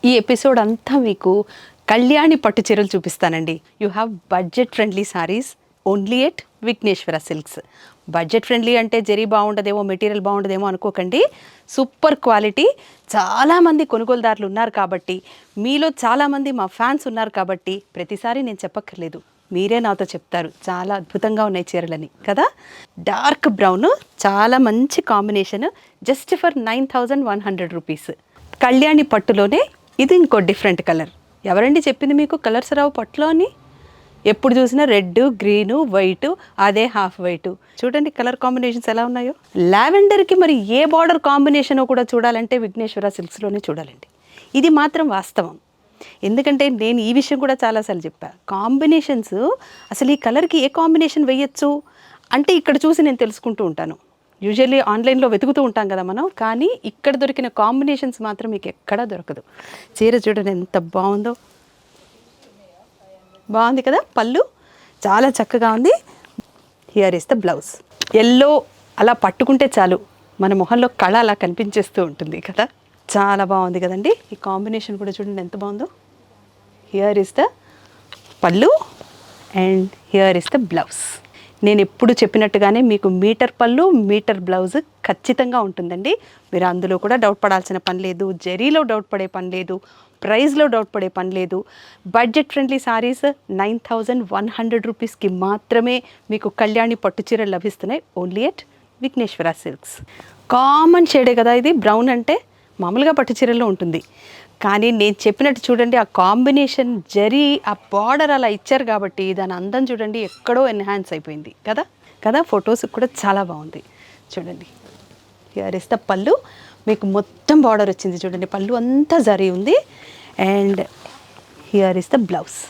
ఈ ఎపిసోడ్ అంతా మీకు కళ్యాణి పట్టు చీరలు చూపిస్తానండి. You have budget friendly sarees only at Vighneshwara Silks. Budget friendly అంటే జరీ బాగుండదేమో, మెటీరియల్ బాగుండదేమో అనుకోకండి. Super quality. చాలామంది కొనుగోలుదారులు ఉన్నారు కాబట్టి, మీలో చాలామంది మా ఫ్యాన్స్ ఉన్నారు కాబట్టి ప్రతిసారి నేను చెప్పక్కర్లేదు, మీరే నాతో చెప్తారు చాలా అద్భుతంగా ఉన్నాయి చీరలని కదా. డార్క్ బ్రౌన్ చాలా మంచి combination, just for 9100 rupees. Kalyani పట్టులోనే ఇది ఇంకో డిఫరెంట్ కలర్. ఎవరండి చెప్పింది మీకు కలర్స్ రావు పట్టులో అని? ఎప్పుడు చూసినా రెడ్, గ్రీన్, వైట్, అదే హాఫ్ వైట్. చూడండి కలర్ కాంబినేషన్స్ ఎలా ఉన్నాయో. లావెండర్కి మరి ఏ బార్డర్ కాంబినేషనో కూడా చూడాలంటే విఘ్నేశ్వర సిల్క్స్లోనే చూడాలండి. ఇది మాత్రం వాస్తవం. ఎందుకంటే నేను ఈ విషయం కూడా చాలాసార్లు చెప్పాను. కాంబినేషన్స్ అసలు ఈ కలర్కి ఏ కాంబినేషన్ వేయచ్చు అంటే ఇక్కడ చూసి నేను తెలుసుకుంటూ ఉంటాను. యూజువల్లీ ఆన్లైన్లో వెతుకుతూ ఉంటాం కదా మనం, కానీ ఇక్కడ దొరికిన కాంబినేషన్స్ మాత్రం మీకు ఎక్కడా దొరకదు. చీర చూడండి ఎంత బాగుందో, బాగుంది కదా. పళ్ళు చాలా చక్కగా ఉంది. Here is the blouse. Yellow అలా పట్టుకుంటే చాలు మన మొహంలో కళ అలా కనిపించేస్తూ ఉంటుంది కదా. చాలా బాగుంది కదండి. ఈ కాంబినేషన్ కూడా చూడండి ఎంత బాగుందో. హియర్ ఇస్ ద పళ్ళు and here is the blouse. నేను ఎప్పుడు చెప్పినట్టుగానే మీకు మీటర్ పళ్ళు, మీటర్ బ్లౌజ్ ఖచ్చితంగా ఉంటుందండి. మీరు అందులో కూడా డౌట్ పడాల్సిన పని లేదు, జరీలో డౌట్ పడే పని లేదు, ప్రైస్లో డౌట్ పడే పని లేదు. బడ్జెట్ ఫ్రెండ్లీ సారీస్ 9100 రూపీస్కి మాత్రమే మీకు కళ్యాణి పట్టు చీరలు లభిస్తున్నాయి only at Vighneshwara silks. Common షేడే కదా ఇది. బ్రౌన్ అంటే మామూలుగా పట్టు చీరల్లో ఉంటుంది, కానీ నేను చెప్పినట్టు చూడండి ఆ కాంబినేషన్, జరీ, ఆ బార్డర్ అలా ఇచ్చారు కాబట్టి దాని అందం చూడండి ఎక్కడో ఎన్హాన్స్ అయిపోయింది కదా కదా. ఫొటోస్కి కూడా చాలా బాగుంది చూడండి. హియర్ ఇస్ ద పళ్ళు. మీకు మొత్తం బార్డర్ వచ్చింది చూడండి, పళ్ళు అంతా జరీ ఉంది. And here is the blouse.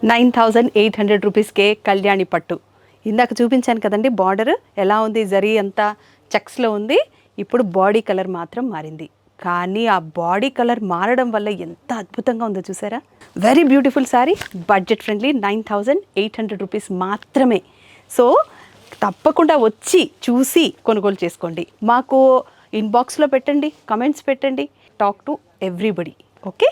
9800 రూపీస్కే కళ్యాణి పట్టు. ఇందాక చూపించాను కదండి బార్డర్ ఎలా ఉంది, జరీ అంతా చెక్స్లో ఉంది. ఇప్పుడు బాడీ కలర్ మాత్రం మారింది, కానీ ఆ బాడీ కలర్ మారడం వల్ల ఎంత అద్భుతంగా ఉందో చూసారా. Very beautiful sorry. Budget friendly 9800 rupees మాత్రమే. సో తప్పకుండా వచ్చి చూసి కొనుగోలు చేసుకోండి. మాకు ఇన్బాక్స్లో పెట్టండి, కమెంట్స్ పెట్టండి. Talk to everybody. ఓకే.